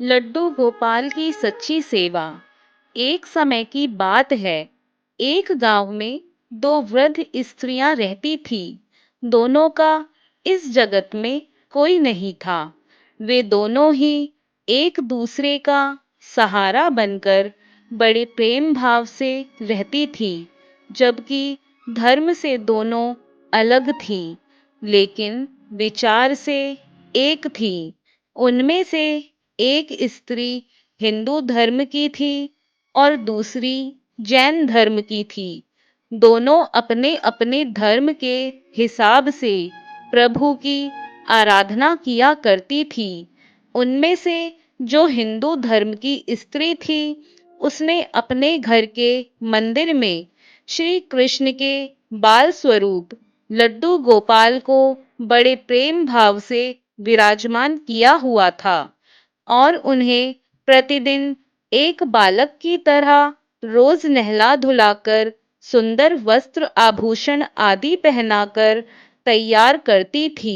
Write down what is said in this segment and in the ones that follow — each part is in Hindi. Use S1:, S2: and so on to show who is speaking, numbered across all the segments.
S1: लड्डू गोपाल की सच्ची सेवा। एक समय की बात है। एक गांव में दो वृद्ध स्त्रियां रहती थी। दोनों का इस जगत में कोई नहीं था। वे दोनों ही एक दूसरे का सहारा बनकर बड़े प्रेम भाव से रहती थी, जबकि धर्म से दोनों अलग थी, लेकिन विचार से एक थी। उनमें से एक स्त्री हिंदू धर्म की थी और दूसरी जैन धर्म की थी। दोनों अपने अपने धर्म के हिसाब से प्रभु की आराधना किया करती थी। उनमें से जो हिंदू धर्म की स्त्री थी, उसने अपने घर के मंदिर में श्री कृष्ण के बाल स्वरूप लड्डू गोपाल को बड़े प्रेम भाव से विराजमान किया हुआ था और उन्हें प्रतिदिन एक बालक की तरह रोज नहला धुलाकर सुंदर वस्त्र आभूषण आदि पहनाकर तैयार करती थी।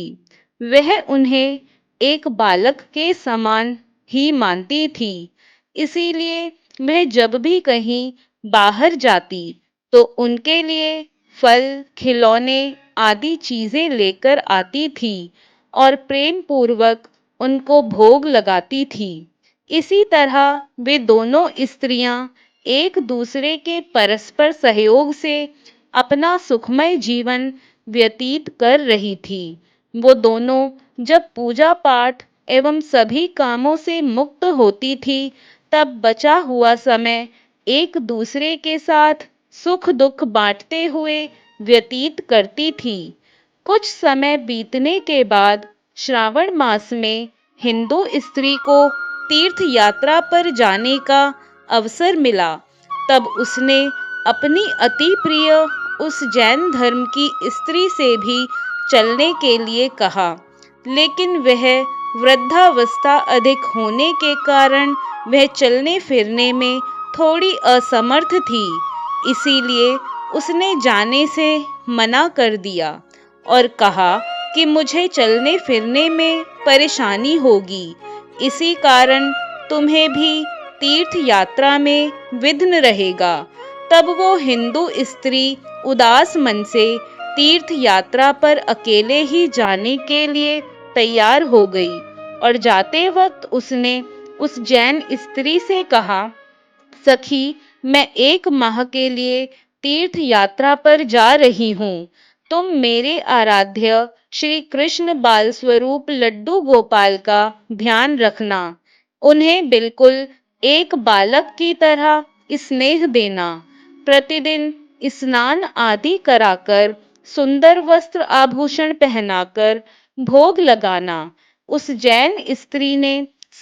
S1: वह उन्हें एक बालक के समान ही मानती थी। इसीलिए वह जब भी कहीं बाहर जाती तो उनके लिए फल, खिलौने आदि चीजें लेकर आती थी और प्रेम पूर्वक उनको भोग लगाती थी। इसी तरह वे दोनों स्त्रियां एक दूसरे के परस्पर सहयोग से अपना सुखमय जीवन व्यतीत कर रही थी। वो दोनों जब पूजा पाठ एवं सभी कामों से मुक्त होती थी, तब बचा हुआ समय एक दूसरे के साथ सुख दुख बांटते हुए व्यतीत करती थी। कुछ समय बीतने के बाद श्रावण मास में हिंदू स्त्री को तीर्थ यात्रा पर जाने का अवसर मिला। तब उसने अपनी अति प्रिय उस जैन धर्म की स्त्री से भी चलने के लिए कहा, लेकिन वह वृद्धावस्था अधिक होने के कारण वह चलने फिरने में थोड़ी असमर्थ थी। इसीलिए उसने जाने से मना कर दिया और कहा कि मुझे चलने फिरने में परेशानी होगी, इसी कारण तुम्हें भी तीर्थ यात्रा में विघ्न रहेगा। तब वो हिंदू स्त्री उदास मन से तीर्थ यात्रा पर अकेले ही जाने के लिए तैयार हो गई और जाते वक्त उसने उस जैन स्त्री से कहा, सखी, मैं 1 माह के लिए तीर्थ यात्रा पर जा रही हूँ। तुम मेरे आराध्य श्री कृष्ण बाल स्वरूप लड्डू गोपाल का ध्यान रखना। उन्हें बिल्कुल एक बालक की तरह स्नेह देना। प्रतिदिन स्नान आदि कराकर सुंदर वस्त्र आभूषण पहनाकर भोग लगाना। उस जैन स्त्री ने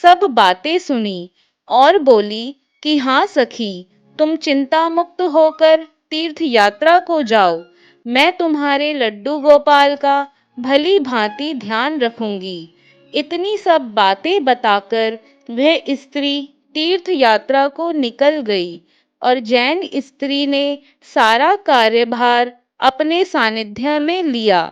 S1: सब बातें सुनी और बोली कि हाँ सखी, तुम चिंता मुक्त होकर तीर्थ यात्रा को जाओ। मैं तुम्हारे लड्डू गोपाल का भली भांति ध्यान रखूंगी। इतनी सब बातें बताकर वह स्त्री तीर्थ यात्रा को निकल गई और जैन स्त्री ने सारा कार्यभार अपने सानिध्य में लिया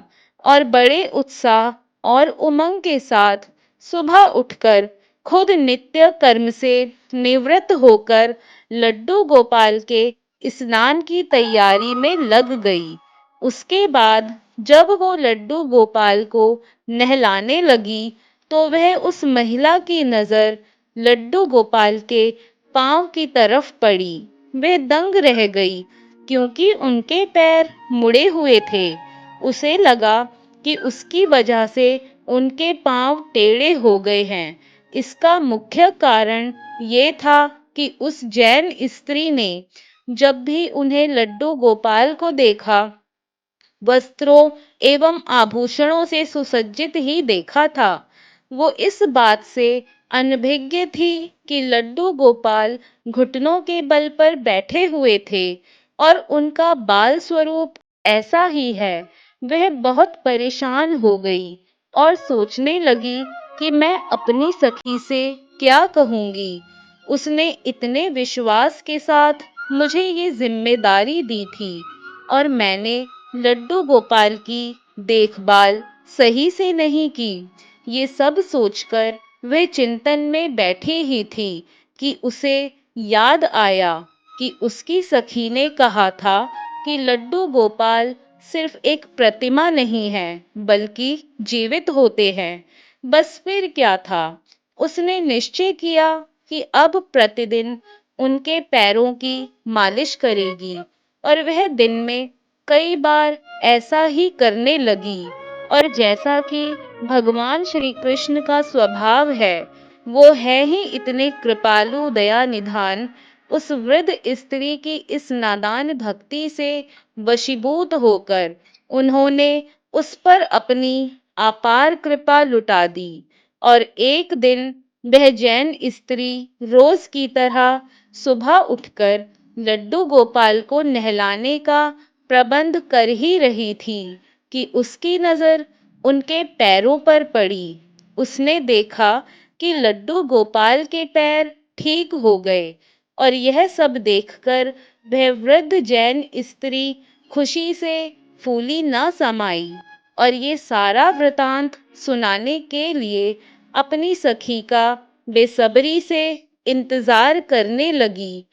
S1: और बड़े उत्साह और उमंग के साथ सुबह उठकर खुद नित्य कर्म से निवृत्त होकर लड्डू गोपाल के स्नान की तैयारी में लग गई। उसके बाद जब वो लड्डू गोपाल को नहलाने लगी तो वह उस महिला की नजर लड्डू गोपाल के पांव की तरफ पड़ी। वह दंग रह गई, क्योंकि उनके पैर मुड़े हुए थे। उसे लगा कि उसकी वजह से उनके पांव टेढ़े हो गए हैं। इसका मुख्य कारण ये था कि उस जैन स्त्री ने जब भी उन्हें लड्डू गोपाल को देखा, वस्त्रों एवं आभूषणों से सुसज्जित ही देखा था। वो इस बात से अनभिज्ञ थी कि लड्डू गोपाल घुटनों के बल पर बैठे हुए थे और उनका बाल स्वरूप ऐसा ही है। वह बहुत परेशान हो गई और सोचने लगी कि मैं अपनी सखी से क्या कहूंगी। उसने इतने विश्वास के साथ मुझे ये जिम्मेदारी दी थी और मैंने लड्डू गोपाल की देखभाल सही से नहीं की। ये सब सोचकर वह चिंतन में बैठी ही थी कि उसे याद आया कि उसकी सखी ने कहा था कि लड्डू गोपाल सिर्फ एक प्रतिमा नहीं है, बल्कि जीवित होते हैं। बस फिर क्या था? उसने निश्चय किया कि अब प्रतिदिन उनके पैरों की मालिश करेगी और वह दिन में कई बार ऐसा ही करने लगी। और जैसा कि भगवान श्री कृष्ण का स्वभाव है, वो है ही इतने कृपालु दया निधान, उस वृद्ध स्त्री की इस नादान भक्ति से वशीभूत होकर उन्होंने उस पर अपनी अपार कृपा लुटा दी। और एक दिन वह जैन स्त्री रोज की तरह सुबह उठकर लड्डू गोपाल को नहलाने का प्रबंध कर ही रही थी कि उसकी नजर उनके पैरों पर पड़ी। उसने देखा कि लड्डू गोपाल के पैर ठीक हो गए और यह सब देखकर वह वृद्ध जैन स्त्री खुशी से फूली न समाई और ये सारा वृतांत सुनाने के लिए अपनी सखी का बेसब्री से इंतजार करने लगी।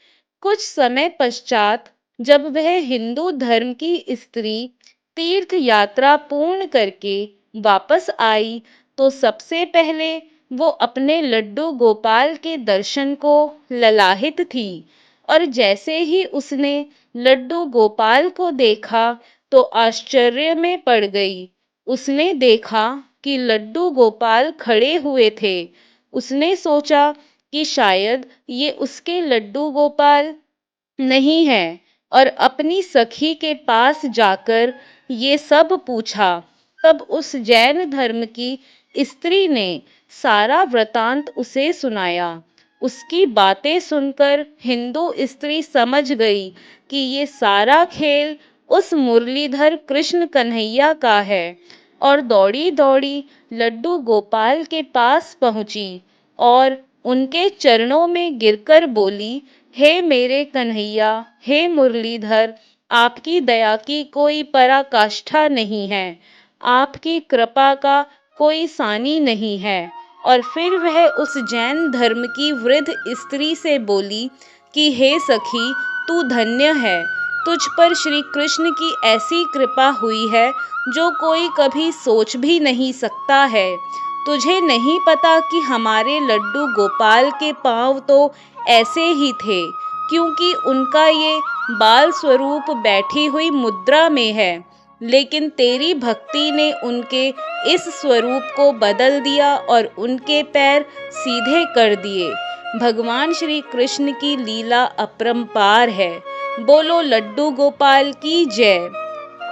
S1: कुछ समय पश्चात जब वह हिंदू धर्म की स्त्री तीर्थ यात्रा पूर्ण करके वापस आई, तो सबसे पहले वो अपने लड्डू गोपाल के दर्शन को ललाहित थी। और जैसे ही उसने लड्डू गोपाल को देखा तो आश्चर्य में पड़ गई। उसने देखा कि लड्डू गोपाल खड़े हुए थे। उसने सोचा कि शायद ये उसके लड्डू गोपाल नहीं है और अपनी सखी के पास जाकर ये सब पूछा। तब उस जैन धर्म की स्त्री ने सारा वृतांत उसे सुनाया। उसकी बातें सुनकर हिंदू स्त्री समझ गई कि ये सारा खेल उस मुरलीधर कृष्ण कन्हैया का है और दौड़ी दौड़ी लड्डू गोपाल के पास पहुंची और उनके चरणों में गिरकर बोली, हे मेरे कन्हैया, हे मुरलीधर, आपकी दया की कोई पराकाष्ठा नहीं है, आपकी कृपा का कोई सानी नहीं है। और फिर वह उस जैन धर्म की वृद्ध स्त्री से बोली कि हे सखी, तू धन्य है, तुझ पर श्री कृष्ण की ऐसी कृपा हुई है जो कोई कभी सोच भी नहीं सकता है। तुझे नहीं पता कि हमारे लड्डू गोपाल के पांव तो ऐसे ही थे, क्योंकि उनका ये बाल स्वरूप बैठी हुई मुद्रा में है, लेकिन तेरी भक्ति ने उनके इस स्वरूप को बदल दिया और उनके पैर सीधे कर दिए। भगवान श्री कृष्ण की लीला अपरंपार है। बोलो लड्डू गोपाल की जय।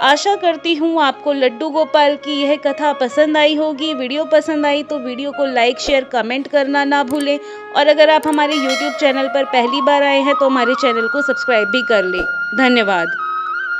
S1: आशा करती हूँ आपको लड्डू गोपाल की यह कथा पसंद आई होगी। वीडियो पसंद आई तो वीडियो को लाइक शेयर कमेंट करना ना भूलें और अगर आप हमारे YouTube चैनल पर पहली बार आए हैं तो हमारे चैनल को सब्सक्राइब भी कर लें। धन्यवाद।